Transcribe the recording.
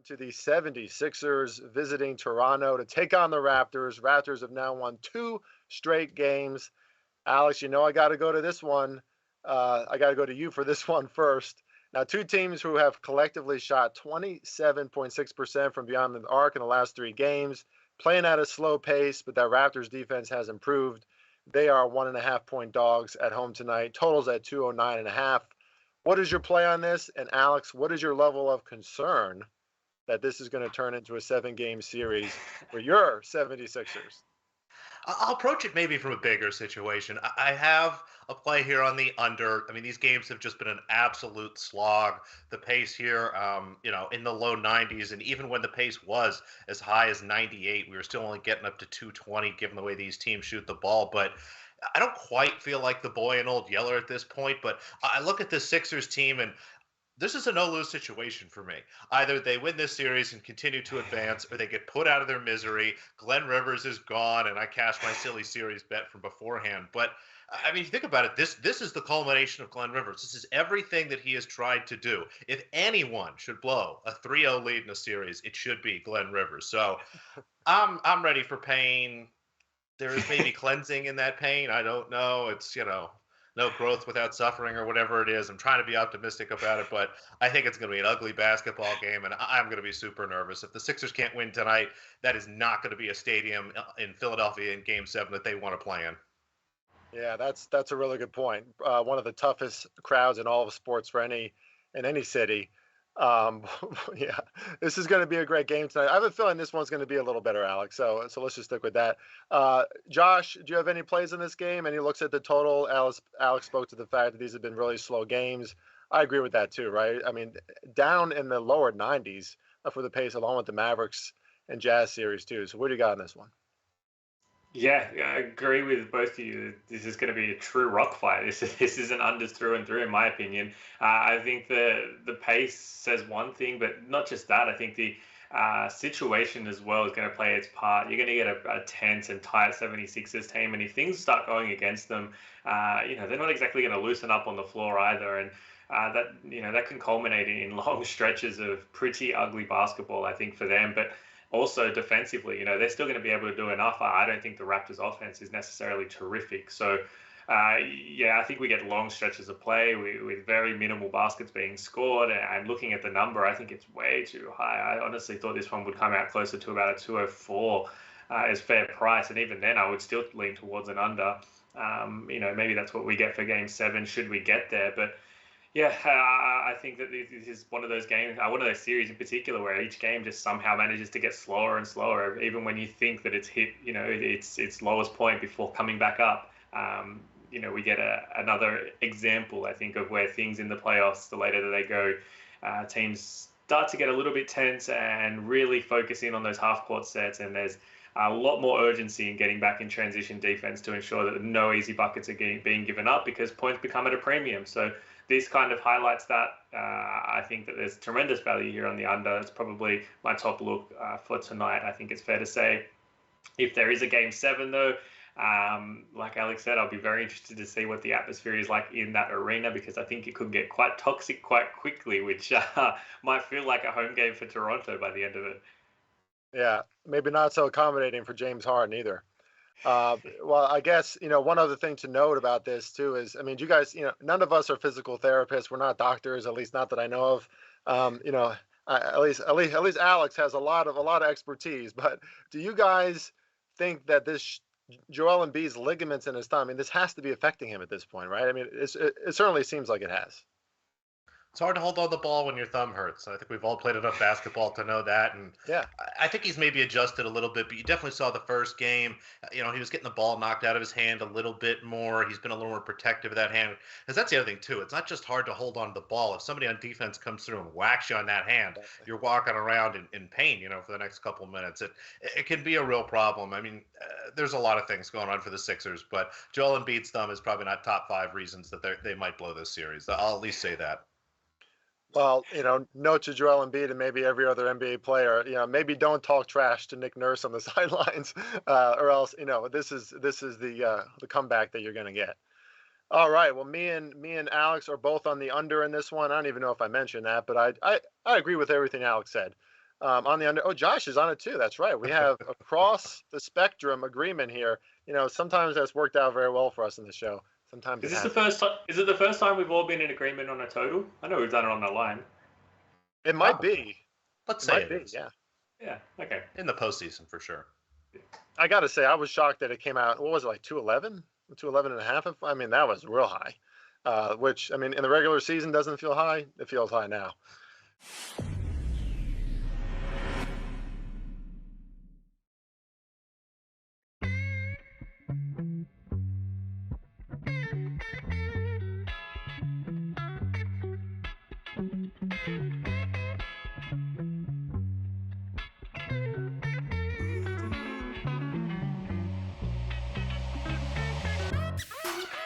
to the 76ers visiting Toronto to take on the Raptors. Raptors have now won 2 straight games. Alex, I got to go to this one. I got to go to you for this one first. Now, two teams who have collectively shot 27.6% from beyond the arc in the last 3 games, playing at a slow pace, but that Raptors defense has improved. They are 1.5 point dogs at home tonight. Totals at 209.5. What is your play on this? And Alex, what is your level of concern that this is going to turn into a 7 game series for your 76ers? I'll approach it maybe from a bigger situation. I have a play here on the under. I mean, these games have just been an absolute slog. The pace here, in the low 90s, and even when the pace was as high as 98, we were still only getting up to 220, given the way these teams shoot the ball. But I don't quite feel like the boy and old Yeller at this point. But I look at this Sixers team, and this is a no-lose situation for me. Either they win this series and continue to advance, or they get put out of their misery. Glenn Rivers is gone, and I cashed my silly series bet from beforehand. But I mean, if you think about it, this is the culmination of Glenn Rivers. This is everything that he has tried to do. If anyone should blow a 3-0 lead in a series, it should be Glenn Rivers. So I'm ready for pain. There is maybe cleansing in that pain. I don't know. It's no growth without suffering or whatever it is. I'm trying to be optimistic about it, but I think it's going to be an ugly basketball game, and I'm going to be super nervous. If the Sixers can't win tonight, that is not going to be a stadium in Philadelphia in Game 7 that they want to play in. Yeah, that's a really good point. One of the toughest crowds in all of sports in any city. Um, yeah, this is going to be a great game tonight. I have a feeling this one's going to be a little better, Alex. So let's just stick with that. Josh, do you have any plays in this game? Any looks at the total? Alex spoke to the fact that these have been really slow games. I agree with that too, right? I mean, down in the lower 90s for the pace, along with the Mavericks and Jazz series too. So what do you got in this one? Yeah, I agree with both of you. This is going to be a true rock fight. This is an under through and through, in my opinion. I think the pace says one thing, but not just that. I think the situation as well is going to play its part. You're going to get a tense and tight 76ers team, and if things start going against them, they're not exactly going to loosen up on the floor either. And that can culminate in long stretches of pretty ugly basketball, I think, for them. But also defensively, they're still going to be able to do enough. I don't think the Raptors offense is necessarily terrific. So, I think we get long stretches of play with very minimal baskets being scored. And looking at the number, I think it's way too high. I honestly thought this one would come out closer to about a 204 as fair price. And even then, I would still lean towards an under. Maybe that's what we get for Game 7 should we get there. But yeah, I think that this is one of those games, one of those series in particular, where each game just somehow manages to get slower and slower, even when you think that it's hit, its lowest point before coming back up. We get another example, I think, of where things in the playoffs, the later that they go, teams start to get a little bit tense and really focus in on those half-court sets, and there's a lot more urgency in getting back in transition defense to ensure that no easy buckets are being given up because points become at a premium. So this kind of highlights that. I think that there's tremendous value here on the under. It's probably my top look for tonight. I think it's fair to say. If there is a Game 7, though, like Alex said, I'll be very interested to see what the atmosphere is like in that arena, because I think it could get quite toxic quite quickly, which might feel like a home game for Toronto by the end of it. Yeah, maybe not so accommodating for James Harden either. Well, I guess, one other thing to note about this too is, I mean, you guys, none of us are physical therapists. We're not doctors, at least not that I know of. At least Alex has a lot of expertise. But do you guys think that this Joel Embiid's ligaments in his thumb, I mean, this has to be affecting him at this point, right? I mean, it certainly seems like it has. It's hard to hold on the ball when your thumb hurts. I think we've all played enough basketball to know that. And Yeah. I think he's maybe adjusted a little bit, but you definitely saw the first game. He was getting the ball knocked out of his hand a little bit more. He's been a little more protective of that hand. Because that's the other thing, too. It's not just hard to hold on to the ball. If somebody on defense comes through and whacks you on that hand, you're walking around in pain, for the next couple of minutes. It can be a real problem. I mean, there's a lot of things going on for the Sixers, but Joel Embiid's thumb is probably not top 5 reasons that they might blow this series. I'll at least say that. Well, note to Joel Embiid and maybe every other NBA player, maybe don't talk trash to Nick Nurse on the sidelines, or else, this is the comeback that you're going to get. All right. Well, me and Alex are both on the under in this one. I don't even know if I mentioned that, but I agree with everything Alex said. on the under. Oh, Josh is on it too. That's right. We have across the spectrum agreement here. Sometimes that's worked out very well for us in the show. Sometimes Is this the first time? Is it the first time we've all been in agreement on a total? I know we've done it on the line. It might be. Let's say it is. Yeah. Yeah. Okay. In the postseason for sure. I got to say, I was shocked that it came out. What was it, like 211? 211.5? I mean, that was real high. Which, I mean, in the regular season doesn't feel high. It feels high now.